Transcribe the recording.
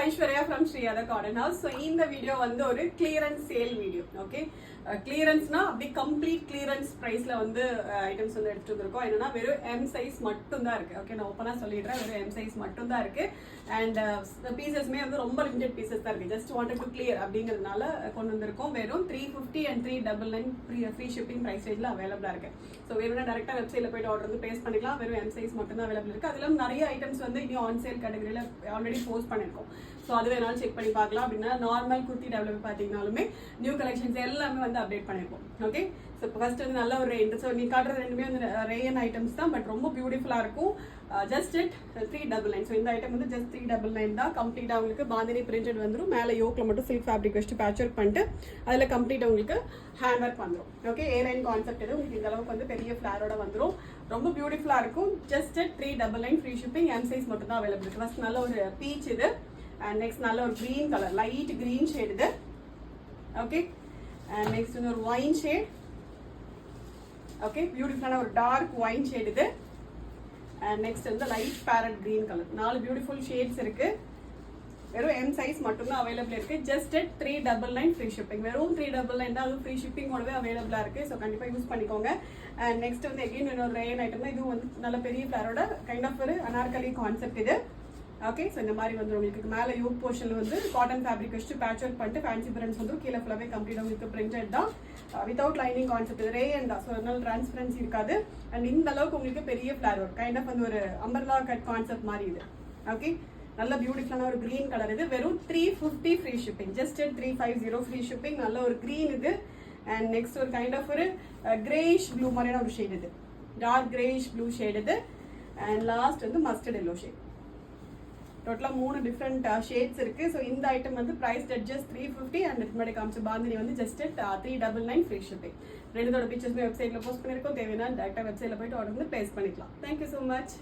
Aishwarya from Shriyada Cotton House. So இந்த video வந்து ஒரு clearance sale வீடியோ. ஓகே, கிளியரன்ஸ்னா அப்படி கம்ப்ளீட் கிளியரன்ஸ் பிரைஸ்ல வந்து ஐட்டம்ஸ் வந்து எடுத்துட்டு வந்திருக்கோம். என்னன்னா வெறும் எம் சைஸ் மட்டும் தான் இருக்கு. ஓகே, நான் ஓப்பனா சொல்லிடுறேன், வெறும் எம் சைஸ் மட்டும் தான் இருக்கு. அண்ட் பீசஸ்மே வந்து ரொம்ப லிமிடெட் பீசஸ் தான் இருக்கு. ஜஸ்ட் வாண்டட் டு கிளியர் அப்படிங்கிறதுனால கொண்டு வந்திருக்கோம். வெறும் 350 and 399 ஃப்ரீ ஷிப்பிங் பிரைஸ் ரேஞ்சில் அவைலபிளா இருக்கு. ஸோ வேணும்னா டேரக்டா வெப்சைட்ல போயிட்டு ஆர்டர் வந்து பிளேஸ் பண்ணிக்கலாம். வெறும் எம் சைஸ் மட்டும் தான் அவைலபிள் இருக்கு. அதுல நிறைய ஐட்டம்ஸ் வந்து இன்னும் ஆன் சேல் கேட்டகரியில ஆல்ரெடி போஸ்ட் பண்ணிருக்கோம். ஸோ அது வேணாலும் செக் பண்ணி பார்க்கலாம். அப்படின்னா நார்மல் குர்த்தி டெவலப் பார்த்தீங்கன்னாலுமே நியூ கலெக்ஷன்ஸ் எல்லாமே வந்து அப்டேட் பண்ணிருக்கோம். ஓகே, ஸோ இப்போ ஃபர்ஸ்ட் வந்து நல்ல ஒரு ரேஞ்ச். ஸோ நீ காட்டுறது ரெண்டுமே வந்து ரேயன் ஐட்டம்ஸ் தான், பட் ரொம்ப பியூட்டிஃபுல்லாக இருக்கும். Just it 399. ஸோ இந்த ஐட்டம் வந்து ஜஸ்ட் 399 தான். கம்ப்ளீட்டாக உங்களுக்கு பாந்தினி பிரிண்டட் வந்துடும். மேலே யோக்கில் மட்டும் சில்க் ஃபேப்ரிக் வச்சுட்டு பேட்ச் ஒர்க் பண்ணிட்டு அதில் கம்ப்ளீட்டாக உங்களுக்கு ஹேண்ட் ஒர்க் வந்துடும். ஓகே, ஏலைன் கான்செப்ட் இது உங்களுக்கு இந்த அளவுக்கு வந்து பெரிய ஃபிளாரோட வந்துடும். ரொம்ப பியூட்டிஃபுல்லாக இருக்கும். Just it 399 free shipping. M size மட்டும் தான் அவைலபிள் இருக்கு. ஃபர்ஸ்ட் நல்ல ஒரு பீச் இது. அண்ட் நெக்ஸ்ட் நல்ல ஒரு green colour, light green shade இது. ஓகே, அண்ட் நெக்ஸ்ட் வந்து ஒரு ஒயின் ஷேட். ஓகே, பியூட்டிஃபுல்லான ஒரு டார்க் ஒயின் ஷேட் இது. அண்ட் நெக்ஸ்ட் வந்து light farad green colour. 4 beautiful shades இருக்கு. வெறும் எம் சைஸ் மட்டும்தான் அவைலபிள் இருக்கு. Just at 399 free shipping. வெறும் 399 தான். அதுவும் ஃப்ரீ ஷிப்பிங்கோடவே அவைலபிளா இருக்கு. ஸோ கண்டிப்பா யூஸ் பண்ணிக்கோங்க. அண்ட் நெக்ஸ்ட் வந்து எகைன் இன்னொரு ரேயன் ஐட்டம் தான். இதுவும் வந்து நல்ல பெரிய ஃபிளாரோட கைண்ட் ஆஃப் ஒரு அனார்கலி கான்செப்ட் இது. ஓகே, ஸோ இந்த மாதிரி வந்து உங்களுக்கு மேலே யூக் போர்ஷன்ல வந்து காட்டன் ஃபேப்ரிக் வச்சு பேட்ச் ஒர்க் பண்ணிட்டு ஃபேன்சி பிரிண்ட்ஸ் வந்து கீழே ஃபுல்லாவே கம்ப்ளீட்டாக உங்களுக்கு பிரிண்டட் தான். வித்தவுட் லைனிங் கான்செப்ட் இது. ரேயன் தான். ஸோ அதனால டிரான்ஸ்பரன்சி இருக்காது. அண்ட் இந்த அளவுக்கு உங்களுக்கு பெரிய ஃபிளார் ஒர்க் கைண்ட் ஆஃப் வந்து ஒரு அம்பர்லா கட் கான்செப்ட் மாதிரி இது. ஓகே, நல்ல பியூட்டிஃபுல்லான ஒரு கிரீன் கலர் இது. வெறும் 350 free shipping. Just 350 free shipping. நல்ல ஒரு கிரீன் இது. அண்ட் நெக்ஸ்ட் ஒரு கைண்ட் ஆஃப் ஒரு கிரேஷ் ப்ளூ மாதிரியான ஒரு ஷேட் இது. டார்க் கிரேஷ் ப்ளூ ஷேட் இது. அண்ட் லாஸ்ட் வந்து மஸ்டர்ட் எல்லோ ஷேட். டோட்டலாக 3 டிஃப்ரெண்ட் ஷேட்ஸ் இருக்கு. ஸோ இந்த ஐட்டம் வந்து பிரைஸ் ஜஸ்ட் 350. அண்ட் முன்னாடி காமிச்ச பாந்தினி வந்து ஜஸ்ட் 399 ஃப்ரீ ஷிப்பிங். ரெண்டோட பிக்சர்ஸ்மே வெப்சைட்ல போஸ்ட் பண்ணிருக்கோம். தேவையான டேரக்டா வெப்சைட்ல போயிட்டு ஆர்டர் வந்து பிளேஸ் பண்ணிக்கலாம். Thank you so much.